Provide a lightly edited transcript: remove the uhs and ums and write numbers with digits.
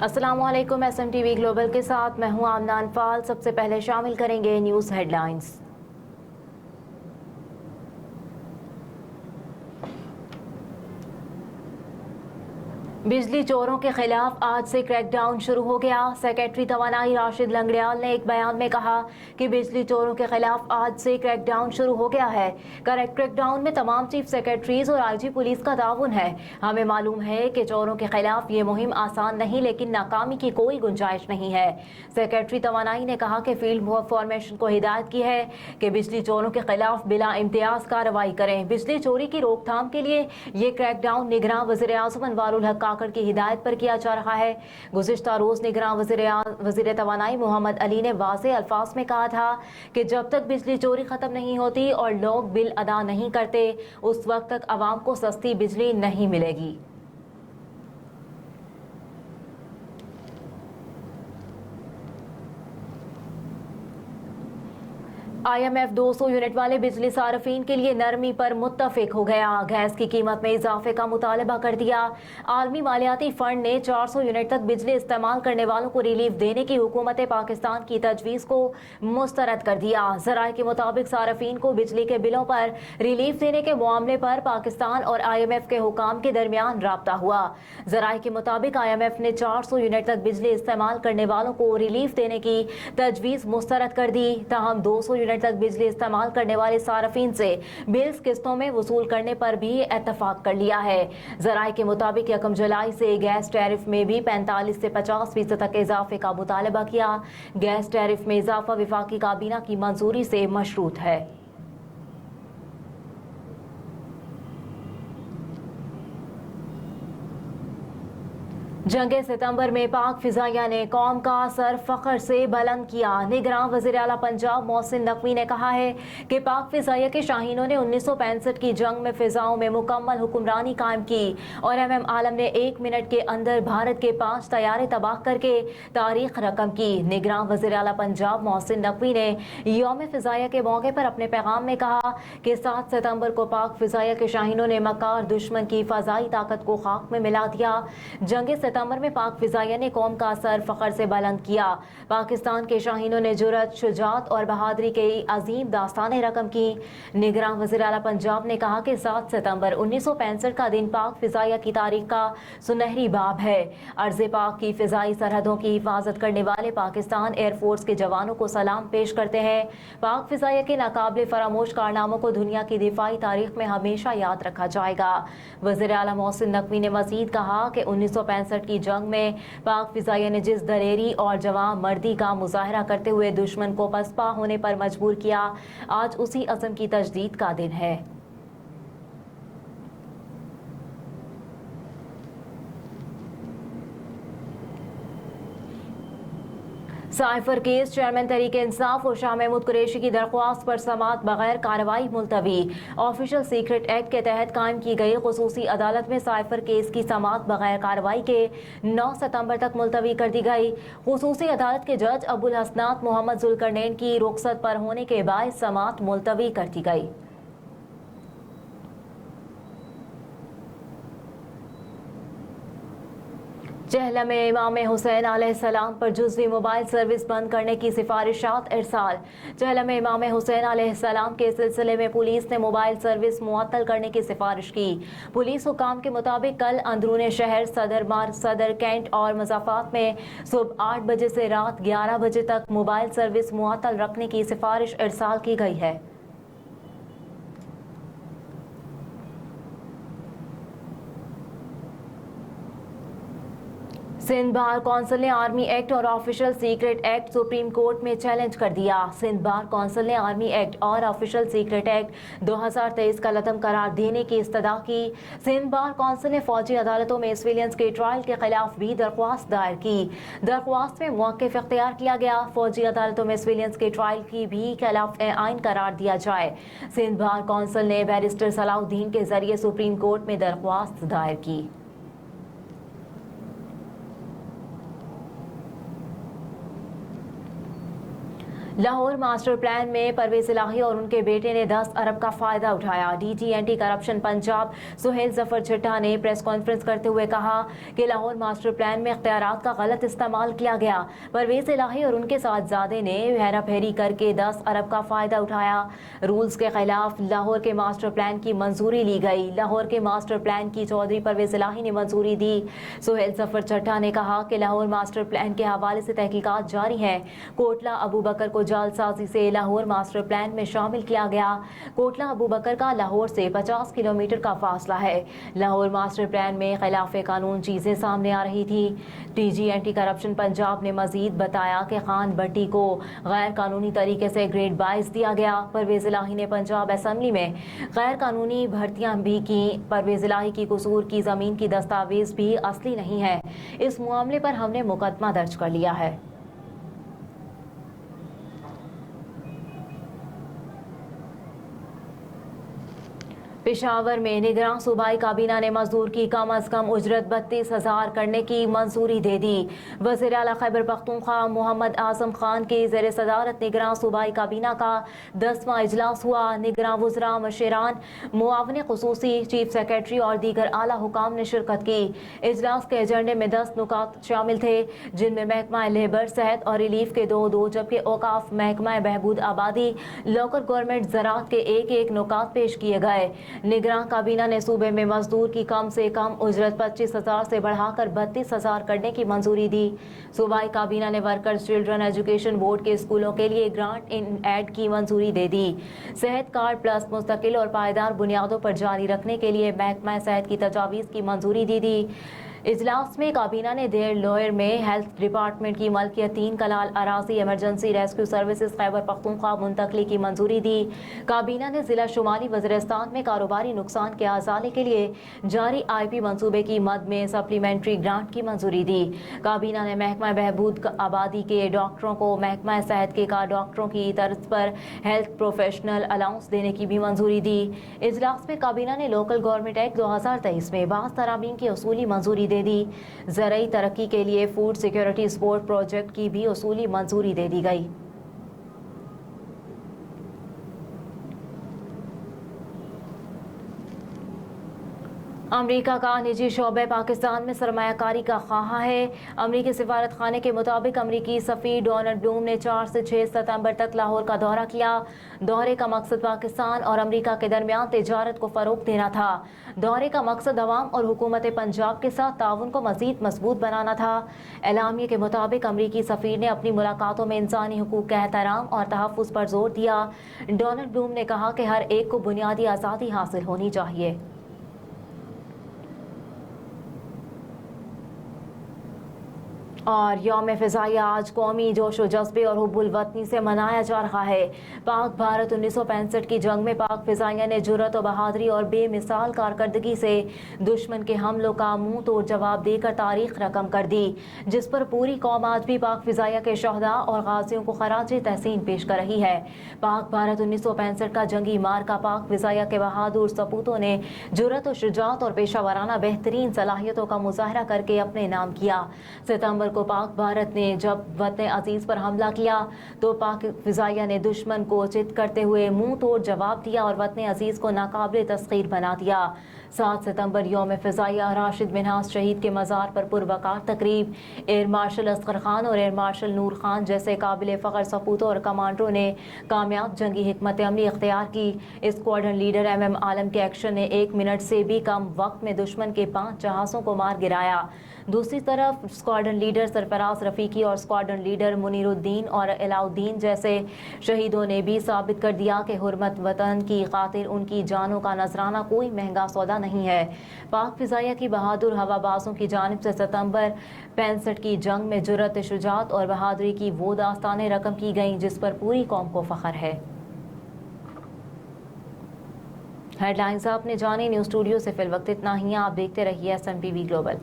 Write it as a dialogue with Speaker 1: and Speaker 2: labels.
Speaker 1: अस्सलाम वालेकुम। SMTV global के साथ मैं हूं आमना अनफाल। सबसे पहले शामिल करेंगे न्यूज़ हेडलाइंस। बिजली चोरों के खिलाफ आज से क्रैकडाउन शुरू हो गया। सेक्रेटरी तवानाई राशिद लंगड़ियाल ने एक बयान में कहा कि बिजली चोरों के खिलाफ आज से क्रैकडाउन शुरू हो गया है। क्रैकडाउन में तमाम चीफ सेक्रेटरीज और IG पुलिस का ताउन है। हमें मालूम है कि चोरों के खिलाफ ये मुहिम आसान नहीं, लेकिन नाकामी की कोई गुंजाइश नहीं है। सेक्रेटरी तवानाई ने कहा कि फील्ड फॉर्मेशन को हिदायत की है कि बिजली चोरों के खिलाफ बिला इम्तियाज कार्रवाई करें। बिजली चोरी की रोकथाम के लिए ये क्रैकडाउन निगरान वज़ीर आज़म अनवारुल हक की हिदायत पर किया जा रहा है। गुज़िश्ता रोज निगरान वज़ीर तवानाई मोहम्मद अली ने वाज़ेह अल्फाज में कहा था कि जब तक बिजली चोरी खत्म नहीं होती और लोग बिल अदा नहीं करते, उस वक्त तक आवाम को सस्ती बिजली नहीं मिलेगी। IMF 200 यूनिट वाले बिजली सार्फिन के लिए नरमी पर मुत्तफिक हो गया। गैस की कीमत में इजाफे का मुतालबा कर दिया। आलमी मालियाती फंड ने 400 यूनिट तक बिजली इस्तेमाल करने वालों को रिलीफ देने की हुकूमत पाकिस्तान की तजवीज़ को मुस्तरद कर दिया। ज़राए के मुताबिक सार्फिन को बिजली के बिलों पर रिलीफ देने के मामले पर पाकिस्तान और IMF के हुकाम के दरमियान राब्ता हुआ। ज़राए के मुताबिक IMF ने 400 यूनिट तक बिजली इस्तेमाल करने वालों को रिलीफ देने की तजवीज़ मुस्तरद कर दी। ताहम 200 यूनिट तक बिजली इस्तेमाल करने वाले सार्फिन से बिल्स किस्तों में वसूल करने पर भी इत्तफाक कर लिया है। ज़राए के मुताबिक 1 जुलाई से गैस टैरिफ में भी 45 से 50% तक इजाफे का मुतालबा किया। गैस टैरिफ में इजाफा वफाकी काबीना की मंजूरी से मशरूत है। जंगे सितंबर में पाक फिजाइया ने कौम का सर फख्र से बुलंद किया। निगरान वज़ीर आला पंजाब मोहसिन नकवी ने कहा है कि पाक फिजाइया के शाहीनों ने 1965 की जंग में फिजाओं में मुकम्मल हुक्मरानी कायम की और MM आलम ने 1 मिनट के अंदर भारत के 5 तैयारे तबाह करके तारीख रकम की। निगरान वज़ीर आला पंजाब मोहसिन नकवी ने यौम फिजाइया के मौके पर अपने पैगाम में कहा कि 7 सितंबर को पाक फिजाइया के शाहीनों ने मकार दुश्मन की फ़ज़ाई ताकत को खाक में मिला दिया। जंगे सितंबर में पाक फिजाइया ने कौम का सर फख्र से बुलंद किया। पाकिस्तान के शाहीनों ने जुर्रत, शुजात और बहादुरी की अजीम दास्तानें रकम की। निगरान वज़ीर आला पंजाब ने कहा कि 7 सितंबर 1965 का दिन पाक फिजाइया की तारीख का सुनहरी बाब है। अर्ज़ पाक की फिजाई सरहदों की हिफाजत करने वाले पाकिस्तान एयरफोर्स के जवानों को सलाम पेश करते हैं। पाक फिजाइया के नाकाबिले फरामोश कारनामों को दुनिया की दिफाई तारीख में हमेशा याद रखा जाएगा। वज़ीर आला मोहसिन नकवी ने मज़ीद कहा कि 1965 की जंग में पाक फिजाइया ने जिस दलेरी और जवां मर्दी का मुजाहरा करते हुए दुश्मन को पसपा होने पर मजबूर किया, आज उसी अज़म की तजदीद का दिन है। Cipher case chairman Tehreek Insaf और शाह महमूद कुरैशी की दरख्वास्त पर समाअत बगैर कार्रवाई मुलतवी। ऑफिशियल सीक्रेट एक्ट के तहत कायम की गई खुसूसी अदालत में साइफर केस की समाअत बगैर कार्रवाई के 9 सितंबर तक मुलतवी कर दी गई। खुसूसी अदालत के जज अबुल हसनात मोहम्मद जुल्करनैन की रुखसत पर होने के बाद समाअत मुलतवी कर दी गई। चहला में इमाम हुसैन अलैहिस्सलाम पर जुज़वी मोबाइल सर्विस बंद करने की सिफारिशात इरसाल। चहला में इमाम हुसैन अलैहिस्सलाम के सिलसिले में पुलिस ने मोबाइल सर्विस मुअत्तल करने की सिफारिश की। पुलिस हुकाम के मुताबिक कल अंदरूने शहर, सदर मार्ग, सदर कैंट और मज़ाफ़ात में सुबह 8 बजे से रात 11 बजे तक मोबाइल सर्विस मुअत्तल रखने की सिफारिश इरसाल की गई है। सिंध बार कौंसिल ने आर्मी एक्ट और official secret act supreme court में चैलेंज कर दिया। सिंध बार कौंसिल ने आर्मी एक्ट और ऑफिशियल सीक्रेट एक्ट 2023 का लतम करार देने की इस्तदा की। सिंध बार कौंसिल ने फौजी अदालतों में सिविलियंस के ट्रायल के खिलाफ भी दरख्वास्त दायर की। दरख्वास्त में मौक़िफ़ इख्तियार किया गया। फौजी अदालतों में सिविलियंस के ट्रायल की भी खिलाफ आइन करार दिया जाए। सिंध बार कौंसिल ने बैरिस्टर सलाउद्दीन के जरिए सुप्रीम कोर्ट में दरख्वास्त दायर की। लाहौर मास्टर प्लान में परवेज इलाही और उनके बेटे ने 10 अरब का फायदा उठाया। DG anti corruption Punjab Suhail Zafar Chadha ने प्रेस कॉन्फ्रेंस करते हुए कहा कि लाहौर मास्टर प्लान में इख्तियारात का गलत इस्तेमाल किया गया। परवेज इलाही और उनके साथजादे ने हेरा फेरी करके 10 अरब का फायदा उठाया। रूल्स के खिलाफ लाहौर के मास्टर प्लान की मंजूरी ली गई। लाहौर के मास्टर प्लान की चौधरी परवेज इलाही ने मंजूरी दी। सुहेल जफर चड्ढा ने कहा कि लाहौर मास्टर प्लान के हवाले से तहकीकात जारी है। कोटला अबू बकर को जालसाजी से लाहौर मास्टर प्लान में शामिल किया गया। कोटला अबू बकर का लाहौर से 50 किलोमीटर का फासला है। लाहौर मास्टर प्लान में खिलाफे कानून चीजें सामने आ रही थी। DG एंटी करप्शन पंजाब ने मजीद बताया कि खान भट्टी को गैर कानूनी तरीके से ग्रेड 22 दिया गया। परवेज इलाही ने पंजाब असम्बली में गैर कानूनी भर्तियां भी की। परवेज इलाही की कसूर की जमीन की दस्तावेज भी असली नहीं है। इस मामले पर हमने मुकदमा दर्ज कर लिया है। पेशावर में निगरान सूबाई काबीना ने मजदूर की कम अज कम उजरत 32,000 करने की मंजूरी दे दी। वज़ीर आला खैबर पख्तूनख्वा मोहम्मद आजम खान की ज़ेर सदारत निगरान सूबाई काबीना का 10वां इजलास हुआ। निगरान वज़रा, मशीरान, मुआवन खुसूसी, चीफ सेक्रेटरी और दीगर आला हुकाम ने शिरकत की। इजलास के एजेंडे में 10 नुकात शामिल थे, जिनमें महकमा लेबर, सेहत और रिलीफ के 2 जबकि औकाफ, महकमा बहबूद आबादी, लोकल गवर्नमेंट ज़राअत के 1 नुकात पेश किए गए। निगरान काबीना ने सूबे में मजदूर की कम से कम उजरत 25,000 से बढ़ाकर 32,000 करने की मंजूरी दी। सूबाई काबीना ने वर्कर्स चिल्ड्रन एजुकेशन बोर्ड के स्कूलों के लिए ग्रांट इन एड की मंजूरी दे दी। सेहत कार्ड प्लस मुस्तकिल और पायदार बुनियादों पर जारी रखने के लिए महकमा सेहत की तजावीज़ की मंजूरी दी। इजलास में काबीना ने देर लोयर में हेल्थ डिपार्टमेंट की मलकियत 3 कनाल अराजी emergency rescue services Khyber Pakhtunkhwa मुंतकली की मंजूरी दी। काबीना ने जिला शुमाली वज़ीरिस्तान में कारोबारी नुकसान के अजाले के लिए जारी IP मंसूबे की मद में सप्लीमेंट्री ग्रांट की मंजूरी दी। काबीना ने महकमा बहबूद आबादी के डॉक्टरों को महकमा सेहत के का डॉक्टरों की तर्ज पर हेल्थ प्रोफेशनल अलाउंस देने की भी मंजूरी दी। इजलास में काबीना ने लोकल गवर्नमेंट एक्ट 2023 में बाज़ तरामीम की उसूली मंजूरी दे दी। ज़राई तरक्की के लिए फूड सिक्योरिटी सपोर्ट प्रोजेक्ट की भी उसूली मंजूरी दे दी गई। अमरीका का निजी शोबे पाकिस्तान में सरमायाकारी का ख्वाहा है। अमरीकी सिफारत खाने के मुताबिक अमरीकी सफ़ीर डोनाल्ड ब्लूम ने 4 से 6 सितंबर तक लाहौर का दौरा किया। दौरे का मकसद पाकिस्तान और अमरीका के दरमियान तिजारत को फ़रोग़ देना था। दौरे का मकसद अवाम और हुकूमत पंजाब के साथ ताउन को मज़ीद मजबूत बनाना था। एलामिया के मुताबिक अमरीकी सफ़ीर ने अपनी मुलाकातों में इंसानी हुकूक का एहतराम और तहफ़्फ़ुज़ पर जोर दिया। डोनाल्ड ब्लूम ने कहा कि हर एक को बुनियादी आज़ादी हासिल होनी चाहिए। और यौम फ़िज़ाइया आज कौमी जोश व जज्बे और हुब्बुल वतनी से मनाया जा रहा है। पाक भारत 1965 की जंग में पाक फ़िज़ाइया ने जुर्रत और बहादुरी और बेमिसाल कारकर्दगी से दुश्मन के हमलों का मुंह तोड़ जवाब देकर तारीख रकम कर दी, जिस पर पूरी कौम आज भी पाक फ़िज़ाइया के शहदा और गाज़ियों को खराज तहसीन पेश कर रही है। पाक भारत 1965 का जंगी मार्का पाक फ़िज़ाइया के बहादुर सपूतों ने जुर्रत और शुजाअत और पेशा वराना बेहतरीन सलाहियतों का मुज़ाहरा करके अपने नाम किया। सितंबर को पाक भारत ने जब वतन अजीज पर हमला किया तो पाक फ़िज़ाइया ने दुश्मन को चित करते हुए मुंह तोड़ जवाब दिया और वतन अजीज को नाकाबिल तस्खीर बना दिया। 7 सितंबर यौम फ़िज़ाइया राशिद मिन्हाज शहीद के मज़ार पर पुरवकार तकरीब। एयर मार्शल असगर खान और एयर मार्शल नूर खान जैसे काबिल फ़ख्र सपूतों और कमांडरों ने कामयाब जंगी हिकमत अमली इख्तियार की। स्क्वाड्रन लीडर MM आलम के एक्शन ने 1 मिनट से भी कम वक्त में दुश्मन के 5 जहाज़ों को मार गिराया। दूसरी तरफ स्क्वाड्रन लीडर सरफराज रफ़ीकी और स्क्वाड्रन लीडर मुनीरुद्दीन और अलाउद्दीन जैसे शहीदों ने भी साबित कर दिया कि हुर्मत वतन की खातिर उनकी जानों का नजराना कोई महंगा सौदा नहीं है। पाक फ़िज़ाइया की बहादुर हवाबाजों की जानिब से सितंबर 65 की जंग में जुर्रत, शुजाअत और बहादुरी की वो दास्तानें रकम की गईं जिस पर पूरी कौम को फ़ख्र है। हेडलाइंस आपने जानी। न्यूज़ स्टूडियो से फिल वक्त इतना ही। आप देखते रहिए SMTV ग्लोबल।